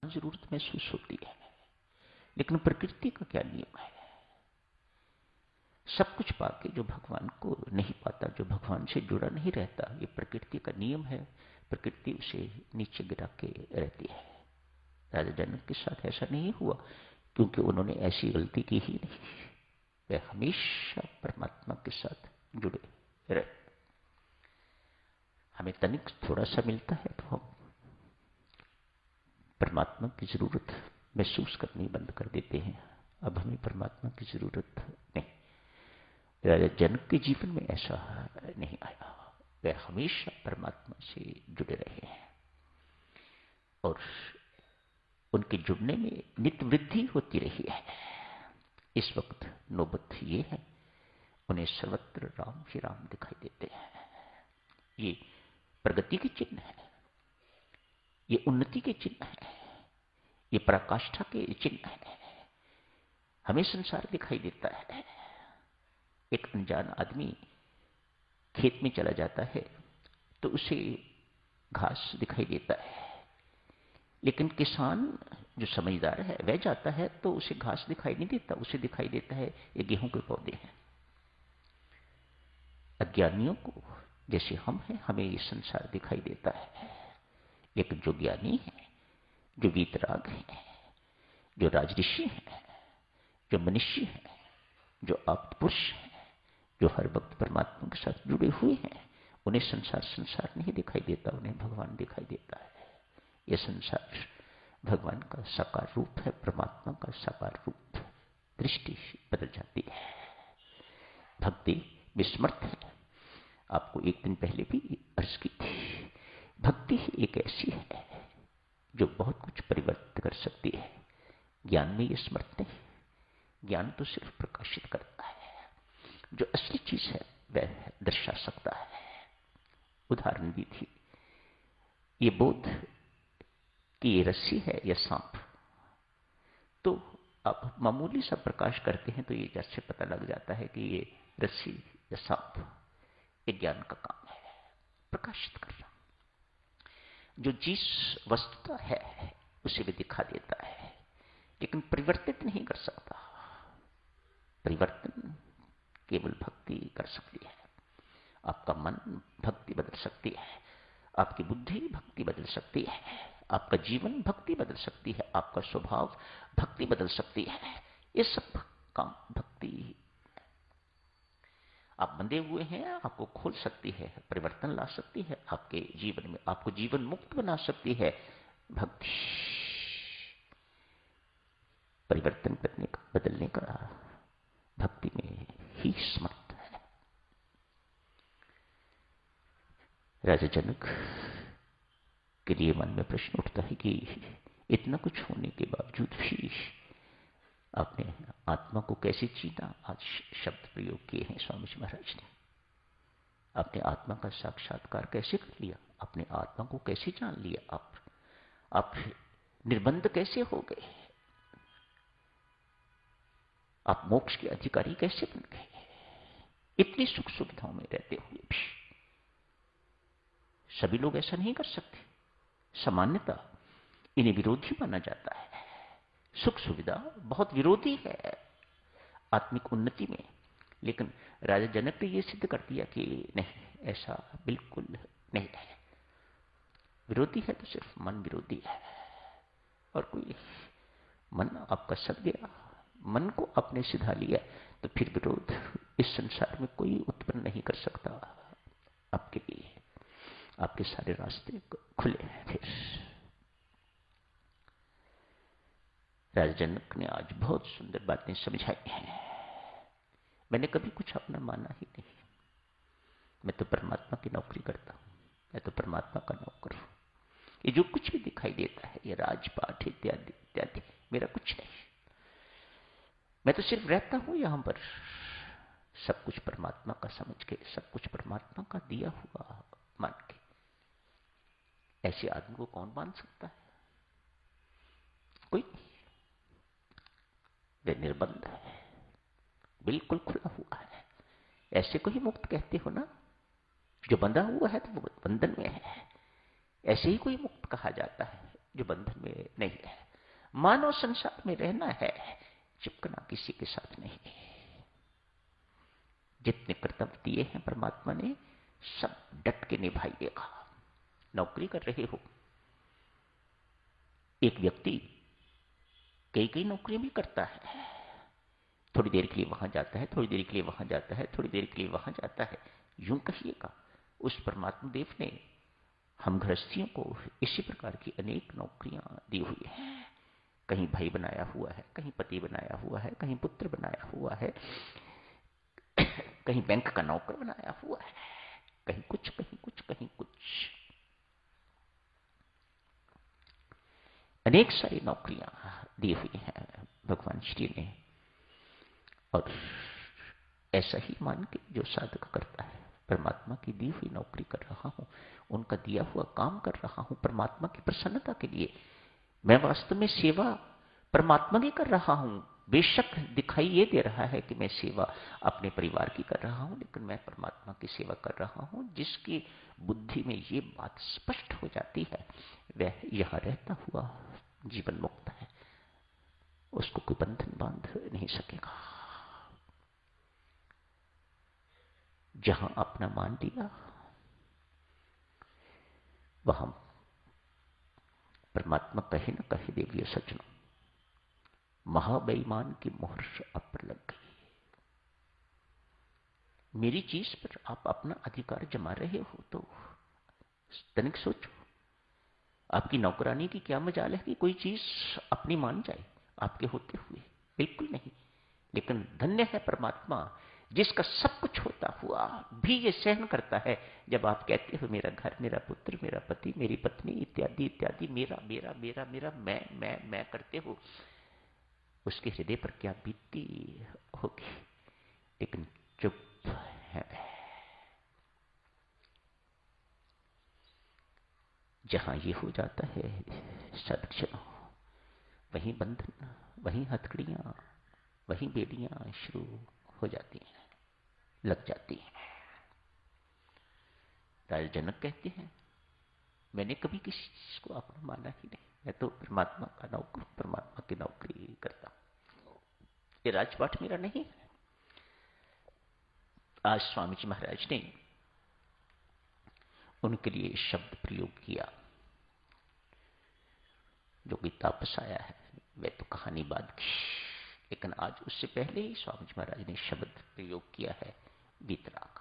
जरूरत महसूस होती है। लेकिन प्रकृति का क्या नियम है? सब कुछ पाके जो भगवान को नहीं पाता, जो भगवान से जुड़ा नहीं रहता, ये प्रकृति का नियम है। प्रकृति उसे नीचे गिरा के रहती है। राजा जनक के साथ ऐसा नहीं हुआ क्योंकि उन्होंने ऐसी गलती की ही नहीं। वे हमेशा परमात्मा के साथ जुड़े रहे। हमें तनिक थोड़ा सा मिलता है तो हम परमात्मा की जरूरत महसूस करनी बंद कर देते हैं। अब हमें परमात्मा की जरूरत नहीं। राजा जनक के जीवन में ऐसा नहीं आया। वे हमेशा परमात्मा से जुड़े रहे हैं और उनके जुड़ने में नित्य वृद्धि होती रही है। इस वक्त नौबत ये है, उन्हें सर्वत्र राम ही राम दिखाई देते हैं। ये प्रगति के चिन्ह है, ये उन्नति के चिन्ह है, ये पराकाष्ठा के चिन्ह है। हमें संसार दिखाई देता है। एक अनजान आदमी खेत में चला जाता है तो उसे घास दिखाई देता है, लेकिन किसान जो समझदार है वह जाता है तो उसे घास दिखाई नहीं देता, उसे दिखाई देता है ये गेहूं के पौधे हैं। अज्ञानियों को जैसे हम हैं, हमें ये संसार दिखाई देता है। लेकिन जो ज्ञानी है, जो वीतराग है, जो राजऋषि है, जो मनुष्य है, जो आप पुरुष है, जो हर वक्त परमात्मा के साथ जुड़े हुए हैं, उन्हें संसार संसार नहीं दिखाई देता, उन्हें भगवान दिखाई देता है। यह संसार भगवान का साकार रूप है, परमात्मा का साकार रूप। दृष्टि बदल जाती है। भक्ति विस्मृत है। आपको एक दिन पहले भी अर्ज की थी। भक्ति ही एक ऐसी है जो बहुत कुछ परिवर्तित कर सकती है। ज्ञान में ये स्मृत नहीं। ज्ञान तो सिर्फ प्रकाशित करता है, जो असली चीज है वह दर्शा सकता है। उदाहरण दी थी, ये बोध कि ये रस्सी है या सांप, तो आप मामूली सा प्रकाश करते हैं तो ये जैसे पता लग जाता है कि ये रस्सी या सांप। ये ज्ञान का काम है, प्रकाशित करना। जो जिस वस्तुता है उसे भी दिखा देता है, लेकिन परिवर्तित नहीं कर सकता। परिवर्तन केवल भक्ति कर सकती है। आपका मन भक्ति बदल सकती है, आपकी बुद्धि भक्ति बदल सकती है, आपका जीवन भक्ति बदल सकती है, आपका स्वभाव भक्ति बदल सकती है। ये सब काम भक्ति। आप बंधे हुए हैं, आपको खोल सकती है, परिवर्तन ला सकती है आपके जीवन में, आपको जीवन मुक्त बना सकती है भक्ति। परिवर्तन करने का, बदलने का भक्ति में ही समर्थ है। राजा जनक के लिए मन में प्रश्न उठता है कि इतना कुछ होने के बावजूद भी आपने आत्मा को कैसे जीना। आज शब्द प्रयोग किए हैं स्वामी जी महाराज ने। आपने आत्मा का साक्षात्कार कैसे कर लिया, आपने आत्मा को कैसे जान लिया, आप निर्बंध कैसे हो गए, आप मोक्ष के अधिकारी कैसे बन गए। इतनी सुख सुविधाओं में रहते हुए भी सभी लोग ऐसा नहीं कर सकते। सामान्यता इन्हें विरोधी माना जाता है। सुख सुविधा बहुत विरोधी है आत्मिक उन्नति में। लेकिन राजा जनक ने यह सिद्ध कर दिया कि नहीं, ऐसा बिल्कुल नहीं है। विरोधी है तो सिर्फ मन विरोधी है और कोई। मन आपका सद गया, मन को आपने सिधा लिया तो फिर विरोध इस संसार में कोई उत्पन्न नहीं कर सकता आपके लिए। आपके सारे रास्ते खुले हैं। फिर राजा जनक ने आज बहुत सुंदर बातें समझाई हैं। मैंने कभी कुछ अपना माना ही नहीं। मैं तो परमात्मा की नौकरी करता हूं, मैं तो परमात्मा का नौकर हूं। ये जो कुछ भी दिखाई देता है, ये राजपाट इत्यादि इत्यादि, मेरा कुछ नहीं। मैं तो सिर्फ रहता हूं यहां पर, सब कुछ परमात्मा का समझ के, सब कुछ परमात्मा का दिया हुआ मान के। ऐसे आदमी को कौन मान सकता है? कोई नहीं। वे निर्बंध है, बिल्कुल खुला हुआ है। ऐसे को ही मुक्त कहते हो ना। जो बंधा हुआ है तो वो बंधन में है, ऐसे ही कोई मुक्त कहा जाता है। जो बंधन में नहीं है। मानव संसार में रहना है, चिपकना किसी के साथ नहीं। जितने कर्तव्य दिए हैं परमात्मा ने, सब डट के निभाइएगा। नौकरी कर रहे हो, एक व्यक्ति कई कई नौकरियां भी करता है, थोड़ी देर के लिए वहां जाता है, थोड़ी देर के लिए वहां जाता है, थोड़ी देर के लिए वहां जाता है। यूं कहिएगा, उस परमात्मा देव ने हम गृहस्थियों को इसी प्रकार की अनेक नौकरियां दी हुई हैं। कहीं भाई बनाया हुआ है, कहीं पति बनाया हुआ है, कहीं पुत्र बनाया हुआ है, कहीं बैंक का नौकर बनाया हुआ है, कहीं कुछ कहीं कुछ कहीं कुछ। अनेक सारी नौकरियां दी हुई हैं भगवान श्री ने। और ऐसा ही मान के जो साधक करता है, परमात्मा की दी हुई नौकरी कर रहा हूं, उनका दिया हुआ काम कर रहा हूं परमात्मा की प्रसन्नता के लिए। मैं वास्तव में सेवा परमात्मा की कर रहा हूं। बेशक दिखाई ये दे रहा है कि मैं सेवा अपने परिवार की कर रहा हूं, लेकिन मैं परमात्मा की सेवा कर रहा हूं। जिसकी बुद्धि में ये बात स्पष्ट हो जाती है, वह यहां रहता हुआ जीवन मुक्त है, उसको कोई बंधन बांध नहीं सकेगा। जहां अपना मान लिया, वहां परमात्मा कहे न कहे देवियों सज्जनों, महाबेईमान की मोहर आप पर लग गई। मेरी चीज पर आप अपना अधिकार जमा रहे हो तो तनिक सोचो, आपकी नौकरानी की क्या मजाल है कि कोई चीज अपनी मान जाए आपके होते हुए? बिल्कुल नहीं। लेकिन धन्य है परमात्मा जिसका सब कुछ होता हुआ भी ये सहन करता है जब आप कहते हो मेरा घर, मेरा पुत्र, मेरा पति, मेरी पत्नी इत्यादि इत्यादि, मेरा मेरा मेरा मेरा, मैं करते हो। उसके हृदय पर क्या बीतती होगी। लेकिन चुप है। जहां ये हो जाता है सदक्षणों, वहीं बंधन, वहीं हथकड़ियां, वहीं बेड़ियां शुरू हो जाती हैं, लग जाती हैं। राजा जनक कहते हैं, मैंने कभी किसी चीज को अपना माना ही नहीं, मैं तो परमात्मा का नौकर, परमात्मा की नौकरी करता हूं। ये राजपाट मेरा नहीं है। आज स्वामी जी महाराज ने उनके लिए शब्द प्रयोग किया जो कि तापस आया है, वह तो कहानी बाद की। लेकिन आज उससे पहले ही स्वामी जी महाराज ने शब्द प्रयोग किया है, वीतराग।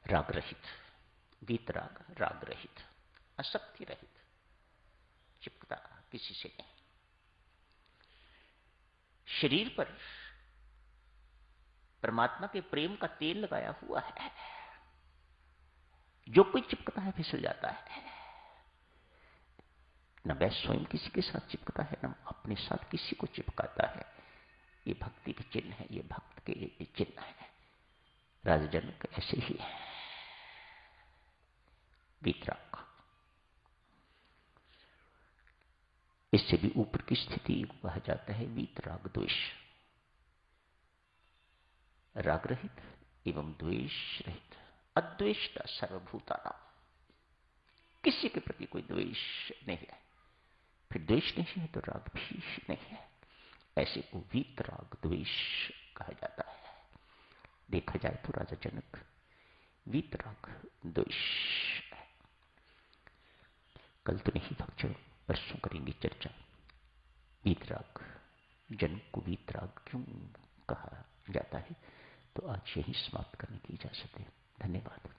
राग रहित, वीतराग, राग रहित, आसक्ति रहित, चिपकता किसी से नहीं। शरीर पर परमात्मा के प्रेम का तेल लगाया हुआ है, जो कोई चिपकता है फिसल जाता है। न वह स्वयं किसी के साथ चिपकता है, न अपने साथ किसी को चिपकाता है। ये भक्ति के चिन्ह है, ये भक्त के चिन्ह है। राजा जनक ऐसे ही है, वीतराग। इससे भी ऊपर की स्थिति कहा जाता है वीतराग द्वेष। राग रहित एवं द्वेष रहित, अद्वेष्टा सर्वभूतानां, किसी के प्रति कोई द्वेष नहीं है। फिर द्वेष नहीं है तो राग भी नहीं है। ऐसे को वीतराग द्वेष कहा जाता है। देखा जाए तो राजा जनक वीतराग द्वेष है। कल तो नहीं भक्तों, परसों करेंगे चर्चा, वीतराग, जनक को वीतराग क्यों कहा जाता है। तो आज यही समाप्त करने की इजाजत है। धन्यवाद।